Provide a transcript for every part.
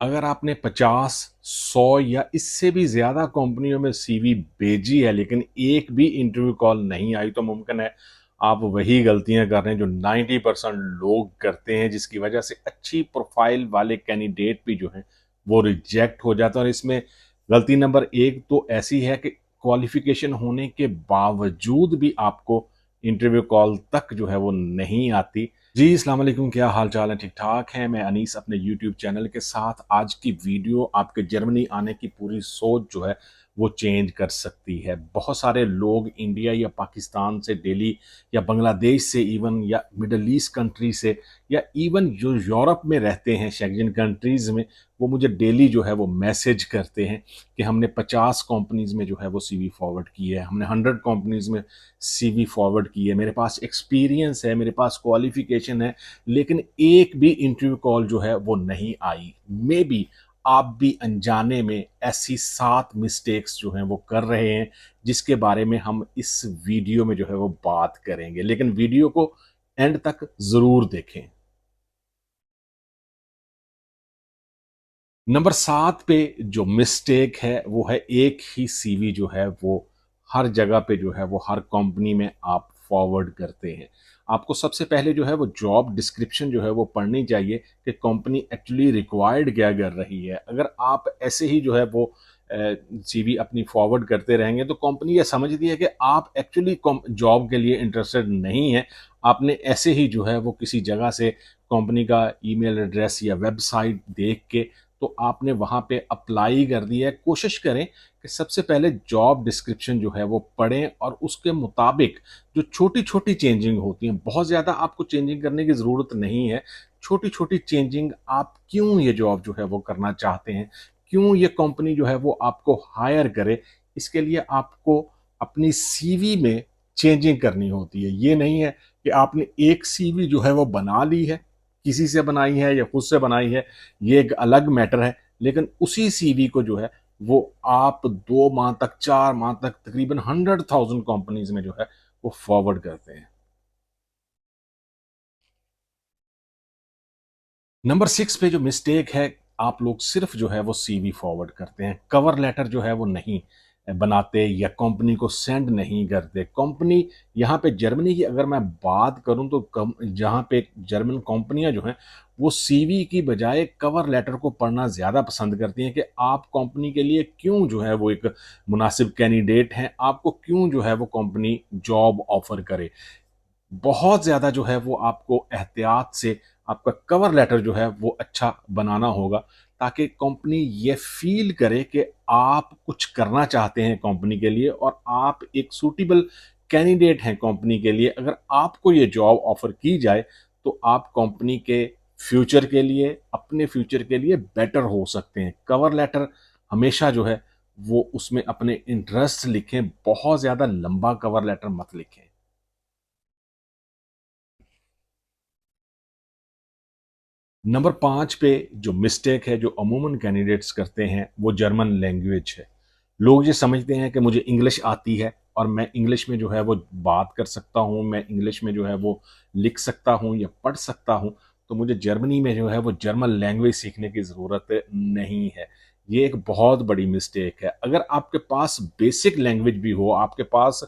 अगर आपने 50, 100 या इससे भी ज़्यादा कंपनियों में सीवी भेजी है लेकिन एक भी इंटरव्यू कॉल नहीं आई तो मुमकिन है आप वही गलतियां कर रहे हैं जो 90% लोग करते हैं, जिसकी वजह से अच्छी प्रोफाइल वाले कैंडिडेट भी जो हैं वो रिजेक्ट हो जाते हैं। और इसमें गलती नंबर एक तो ऐसी है कि क्वालिफिकेशन होने के बावजूद भी आपको इंटरव्यू कॉल तक जो है वो नहीं आती। जी, अस्सलाम वालेकुम, क्या हाल चाल है? ठीक ठाक हैं। मैं अनीस अपने यूट्यूब चैनल के साथ। आज की वीडियो आपके जर्मनी आने की पूरी सोच जो है वो चेंज कर सकती है। बहुत सारे लोग इंडिया या पाकिस्तान से डेली या बांग्लादेश से इवन या मिडल ईस्ट कंट्री से या इवन जो यूरोप में रहते हैं शेंगेन कंट्रीज़ में, वो मुझे डेली जो है वो मैसेज करते हैं कि हमने 50 कंपनीज़ में जो है वो सीवी फॉरवर्ड की है, हमने 100 कंपनीज़ में सीवी फॉरवर्ड की है, मेरे पास एक्सपीरियंस है, मेरे पास क्वालिफिकेशन है, लेकिन एक भी इंटरव्यू कॉल जो है वो नहीं आई। मे बी आप भी अनजाने में ऐसी 7 मिस्टेक्स जो हैं वो कर रहे हैं, जिसके बारे में हम इस वीडियो में जो है वो बात करेंगे, लेकिन वीडियो को एंड तक ज़रूर देखें। नंबर 7 पे जो मिस्टेक है वो है एक ही सीवी जो है वो हर जगह पे जो है वो हर कंपनी में आप फॉरवर्ड करते हैं। आपको सबसे पहले जो है वो जॉब डिस्क्रिप्शन जो है वो पढ़नी चाहिए कि कंपनी एक्चुअली रिक्वायर्ड क्या कर रही है। अगर आप ऐसे ही जो है वो सीवी अपनी फॉरवर्ड करते रहेंगे तो कंपनी ये समझती है कि आप एक्चुअली जॉब के लिए इंटरेस्टेड नहीं है। आपने ऐसे ही जो है वो किसी जगह से कंपनी का ईमेल एड्रेस या वेबसाइट देख के तो आपने वहाँ पे अप्लाई कर दिया है। कोशिश करें कि सबसे पहले जॉब डिस्क्रिप्शन जो है वो पढ़ें और उसके मुताबिक जो छोटी-छोटी चेंजिंग होती हैं, बहुत ज़्यादा आपको चेंजिंग करने की ज़रूरत नहीं है। छोटी-छोटी चेंजिंग आप क्यों ये जॉब जो है वो करना चाहते हैं, क्यों ये कंपनी जो है वो आपको हायर करे, इसके लिए आपको अपनी सीवी में चेंजिंग करनी होती है। ये नहीं है कि आपने एक सीवी जो है वो बना ली है, किसी से बनाई है या खुद से बनाई है, ये एक अलग मैटर है। लेकिन उसी सीवी को जो है वो आप 2 माह तक, 4 माह तक तकरीबन 100,000 कंपनीज़ में जो है वो फॉरवर्ड करते हैं। नंबर 6 पे जो मिस्टेक है, आप लोग सिर्फ़ जो है वो सीवी फॉरवर्ड करते हैं। कवर लेटर जो है वो नहीं बनाते या कंपनी को सेंड नहीं करते। कंपनी यहाँ पे जर्मनी की अगर मैं बात करूँ तो कम जहाँ पे जर्मन कंपनियाँ जो हैं, वो सीवी की बजाय कवर लेटर को पढ़ना ज़्यादा पसंद करती हैं कि आप कंपनी के लिए क्यों जो है वो एक मुनासिब कैंडिडेट हैं, आपको क्यों जो है वो कंपनी जॉब ऑफ़र करे। बहुत ज़्यादा जो है वो आपको एहतियात से आपका कवर लेटर जो है वो अच्छा बनाना होगा, ताकि कंपनी ये फ़ील करे कि आप कुछ करना चाहते हैं कंपनी के लिए और आप एक सूटेबल कैंडिडेट हैं कंपनी के लिए। अगर आपको ये जॉब ऑफ़र की जाए, तो आप कंपनी के फ्यूचर के लिए, अपने फ्यूचर के लिए बेटर हो सकते हैं। कवर लेटर हमेशा जो है वो उसमें अपने इंटरेस्ट लिखें, बहुत ज़्यादा लंबा कवर लेटर मत लिखें। नंबर 5 पे जो मिस्टेक है, जो अमूमन कैंडिडेट्स करते हैं, वो जर्मन लैंग्वेज है। लोग ये समझते हैं कि मुझे इंग्लिश आती है और मैं इंग्लिश में जो है वो बात कर सकता हूँ, मैं इंग्लिश में जो है वो लिख सकता हूँ या पढ़ सकता हूँ, तो मुझे जर्मनी में जो है वो जर्मन लैंग्वेज सीखने की ज़रूरत नहीं है। ये एक बहुत बड़ी मिस्टेक है। अगर आपके पास बेसिक लैंग्वेज भी हो, आपके पास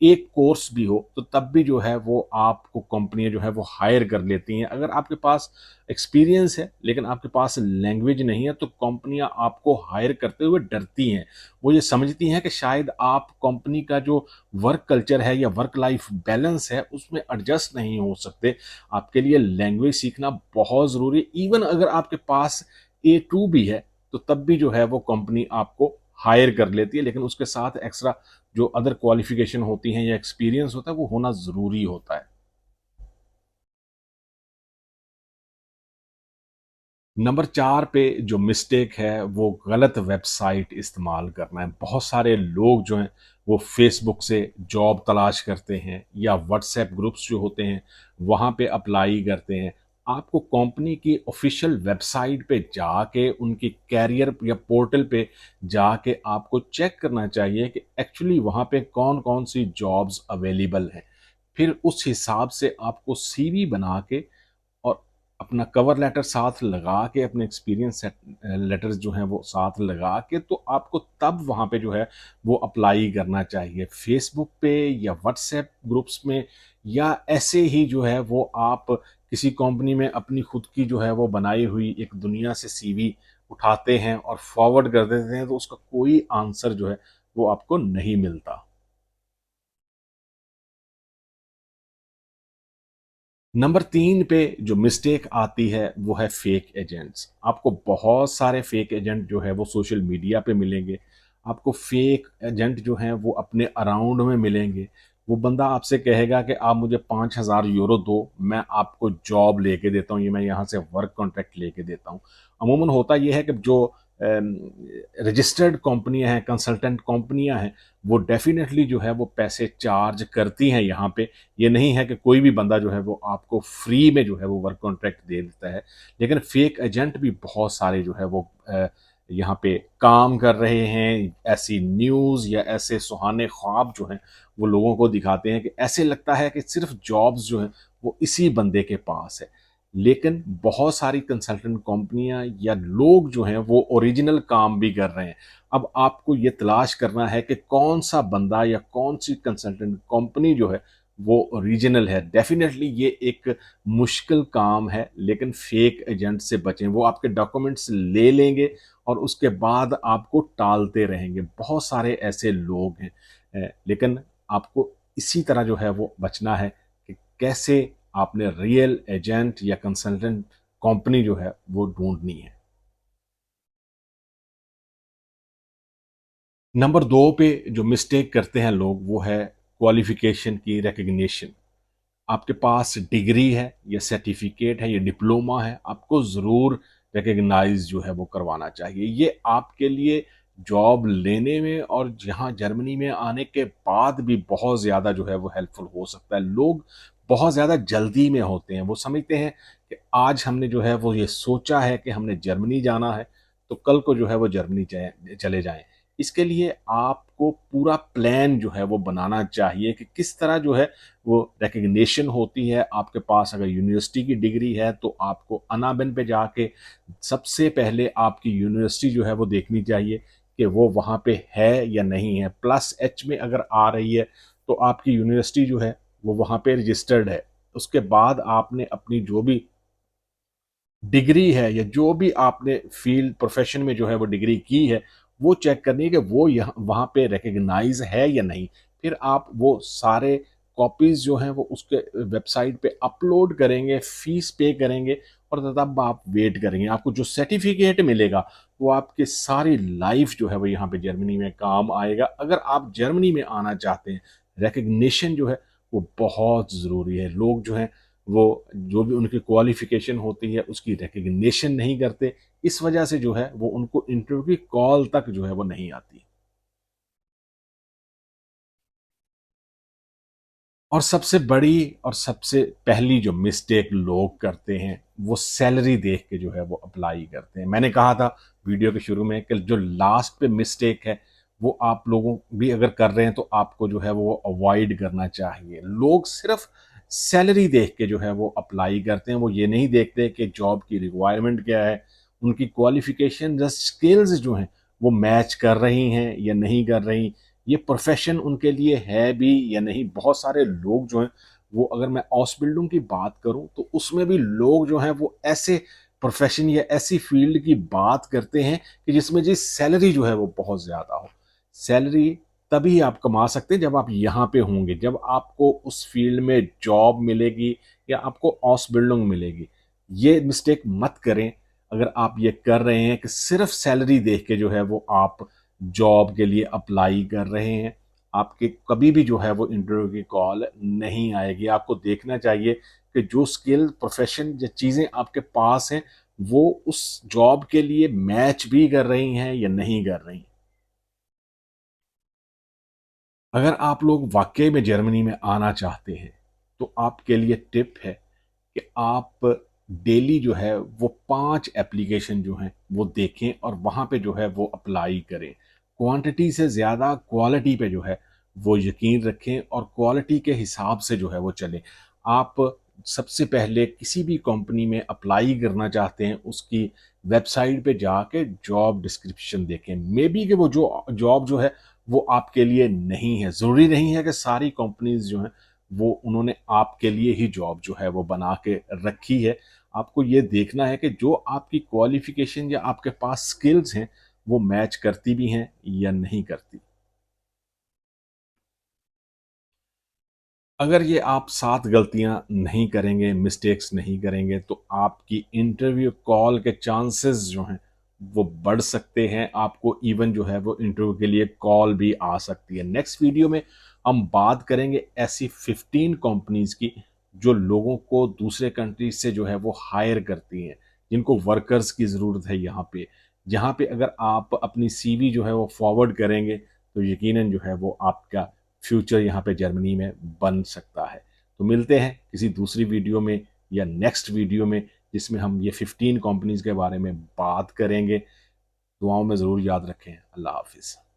एक कोर्स भी हो, तो तब भी जो है वो आपको कंपनियाँ जो है वो हायर कर लेती हैं। अगर आपके पास एक्सपीरियंस है, लेकिन आपके पास लैंग्वेज नहीं है, तो कंपनियाँ आपको हायर करते हुए डरती हैं। वो ये समझती हैं कि शायद आप कंपनी का जो वर्क कल्चर है या वर्क लाइफ बैलेंस है, उसमें एडजस्ट नहीं हो सकते। आपके लिए लैंग्वेज सीखना बहुत ज़रूरी है। इवन अगर आपके पास A2 भी है, तो तब भी जो है वो कंपनी आपको हायर कर लेती है, लेकिन उसके साथ एक्स्ट्रा जो अदर क्वालिफ़िकेशन होती हैं या एक्सपीरियंस होता है, वो होना ज़रूरी होता है। नंबर 4 पे जो मिस्टेक है वो गलत वेबसाइट इस्तेमाल करना है। बहुत सारे लोग जो हैं वो फ़ेसबुक से जॉब तलाश करते हैं या व्हाट्सएप ग्रुप्स जो होते हैं वहाँ पे अप्लाई करते हैं। आपको कंपनी की ऑफ़िशियल वेबसाइट पे जाके उनकी कैरियर या पोर्टल पे जाके आपको चेक करना चाहिए कि एक्चुअली वहाँ पे कौन-कौन सी जॉब्स अवेलेबल हैं। फिर उस हिसाब से आपको सीवी बना के और अपना कवर लेटर साथ लगा के, अपने एक्सपीरियंस लेटर्स जो हैं वो साथ लगा के, तो आपको तब वहाँ पे जो है वो अप्लाई करना चाहिए। फेसबुक पे या व्हाट्सएप ग्रुप्स में, या ऐसे ही जो है वो आप किसी कंपनी में अपनी खुद की जो है वो बनाई हुई एक दुनिया से सीवी उठाते हैं और फॉरवर्ड कर देते हैं, तो उसका कोई आंसर जो है वो आपको नहीं मिलता। नंबर 3 पे जो मिस्टेक आती है वो है फेक एजेंट्स। आपको बहुत सारे फेक एजेंट जो है वो सोशल मीडिया पे मिलेंगे। आपको फेक एजेंट जो हैं वो अपने अराउंड में मिलेंगे। वो बंदा आपसे कहेगा कि आप मुझे 5,000 यूरो दो, मैं आपको जॉब लेके देता हूँ, ये मैं यहाँ से वर्क कॉन्ट्रैक्ट लेके देता हूँ। अमूमन होता ये है कि जो रजिस्टर्ड कंपनियां हैं, कंसल्टेंट कंपनियां हैं, वो डेफिनेटली जो है वो पैसे चार्ज करती हैं यहाँ पे। ये नहीं है कि कोई भी बंदा जो है वो आपको फ्री में जो है वो वर्क कॉन्ट्रैक्ट दे देता है। लेकिन फेक एजेंट भी बहुत सारे जो है वो यहाँ पे काम कर रहे हैं। ऐसी न्यूज़ या ऐसे सुहाने ख्वाब जो हैं वो लोगों को दिखाते हैं कि ऐसे लगता है कि सिर्फ जॉब्स जो हैं वो इसी बंदे के पास है। लेकिन बहुत सारी कंसल्टेंट कंपनियां या लोग जो हैं वो ओरिजिनल काम भी कर रहे हैं। अब आपको ये तलाश करना है कि कौन सा बंदा या कौन सी कंसल्टेंट कंपनी जो है वो रीजनल है। डेफिनेटली ये एक मुश्किल काम है, लेकिन फेक एजेंट से बचें। वो आपके डॉक्यूमेंट्स ले लेंगे और उसके बाद आपको टालते रहेंगे। बहुत सारे ऐसे लोग हैं। लेकिन आपको इसी तरह जो है वो बचना है कि कैसे आपने रियल एजेंट या कंसल्टेंट कंपनी जो है वो ढूंढनी है। नंबर 2 पे जो मिस्टेक करते हैं लोग वो है क्वालिफिकेशन की रिकग्निशन। आपके पास डिग्री है या सर्टिफिकेट है या डिप्लोमा है, आपको ज़रूर रिकग्नाइज जो है वो करवाना चाहिए। ये आपके लिए जॉब लेने में और यहाँ जर्मनी में आने के बाद भी बहुत ज़्यादा जो है वो हेल्पफुल हो सकता है। लोग बहुत ज़्यादा जल्दी में होते हैं। वो समझते हैं कि आज हमने जो है वो ये सोचा है कि हमने जर्मनी जाना है, तो कल को जो है वो जर्मनी चले जाएँ। इसके लिए आपको पूरा प्लान जो है वो बनाना चाहिए कि किस तरह जो है वो रिकग्निशन होती है। आपके पास अगर यूनिवर्सिटी की डिग्री है तो आपको अनाबेन पे जाके सबसे पहले आपकी यूनिवर्सिटी जो है वो देखनी चाहिए कि वो वहाँ पे है या नहीं है। प्लस एच में अगर आ रही है तो आपकी यूनिवर्सिटी जो है वो वहाँ पे रजिस्टर्ड है। उसके बाद आपने अपनी जो भी डिग्री है या जो भी आपने फील्ड प्रोफेशन में जो है वो डिग्री की है, वो चेक करनी है कि वो यहाँ वहाँ पे रिकग्नाइज है या नहीं। फिर आप वो सारे कॉपीज जो हैं वो उसके वेबसाइट पे अपलोड करेंगे, फीस पे करेंगे और तब आप वेट करेंगे। आपको जो सर्टिफिकेट मिलेगा वो आपकी सारी लाइफ जो है वो यहाँ पे जर्मनी में काम आएगा। अगर आप जर्मनी में आना चाहते हैं, रिकग्निशन जो है वो बहुत ज़रूरी है। लोग जो हैं वो जो भी उनकी क्वालिफिकेशन होती है उसकी रिकग्निशन नहीं करते। इस वजह से जो है वो उनको इंटरव्यू की कॉल तक जो है वो नहीं आती। और सबसे बड़ी और सबसे पहली जो मिस्टेक लोग करते हैं वो सैलरी देख के जो है वो अप्लाई करते हैं। मैंने कहा था वीडियो के शुरू में कि जो लास्ट पे मिस्टेक है वो आप लोगों भी अगर कर रहे हैं तो आपको जो है वो अवॉइड करना चाहिए। लोग सिर्फ सैलरी देख के जो है वो अप्लाई करते हैं। वो ये नहीं देखते कि जॉब की रिक्वायरमेंट क्या है, उनकी क्वालिफिकेशन या स्किल्स जो हैं वो मैच कर रही हैं या नहीं कर रही, ये प्रोफेशन उनके लिए है भी या नहीं। बहुत सारे लोग जो हैं वो, अगर मैं ऑसबिल्डिंग की बात करूं तो उसमें भी लोग जो हैं वो ऐसे प्रोफेशन या ऐसी फील्ड की बात करते हैं कि जिसमें जी सैलरी जो है वो बहुत ज़्यादा हो। सैलरी तभी आप कमा सकते हैं जब आप यहाँ पे होंगे, जब आपको उस फील्ड में जॉब मिलेगी या आपको ऑसबिल्डिंग मिलेगी। ये मिस्टेक मत करें। अगर आप ये कर रहे हैं कि सिर्फ सैलरी देख के जो है वो आप जॉब के लिए अप्लाई कर रहे हैं, आपके कभी भी जो है वो इंटरव्यू की कॉल नहीं आएगी। आपको देखना चाहिए कि जो स्किल, प्रोफेशन, जो चीज़ें आपके पास हैं वो उस जॉब के लिए मैच भी कर रही हैं या नहीं कर रही। अगर आप लोग वाकई में जर्मनी में आना चाहते हैं तो आपके लिए टिप है कि आप डेली जो है वो 5 एप्लीकेशन जो हैं वो देखें और वहाँ पे जो है वो अप्लाई करें। क्वांटिटी से ज़्यादा क्वालिटी पे जो है वो यकीन रखें और क्वालिटी के हिसाब से जो है वो चलें। आप सबसे पहले किसी भी कंपनी में अप्लाई करना चाहते हैं उसकी वेबसाइट पे जाके जॉब डिस्क्रिप्शन देखें। मे बी कि वो जो जॉब जो है वो आपके लिए नहीं है। ज़रूरी नहीं है कि सारी कंपनीज जो हैं वो उन्होंने आपके लिए ही जॉब जो है वो बना के रखी है। आपको ये देखना है कि जो आपकी क्वालिफिकेशन या आपके पास स्किल्स हैं वो मैच करती भी हैं या नहीं करती। अगर ये आप 7 गलतियाँ नहीं करेंगे, मिस्टेक्स नहीं करेंगे, तो आपकी इंटरव्यू कॉल के चांसेस जो हैं, वो बढ़ सकते हैं। आपको इवन जो है वो इंटरव्यू के लिए कॉल भी आ सकती है। नेक्स्ट वीडियो में हम बात करेंगे ऐसी 15 कंपनीज़ की, जो लोगों को दूसरे कंट्रीज़ से जो है वो हायर करती हैं, जिनको वर्कर्स की ज़रूरत है यहाँ पे। जहाँ पे अगर आप अपनी सीवी जो है वो फॉरवर्ड करेंगे, तो यकीनन जो है वो आपका फ्यूचर यहाँ पे जर्मनी में बन सकता है। तो मिलते हैं किसी दूसरी वीडियो में या नेक्स्ट वीडियो में, जिसमें हम ये 15 कंपनीज के बारे में बात करेंगे। दुआओं में ज़रूर याद रखें। अल्लाह हाफिज़।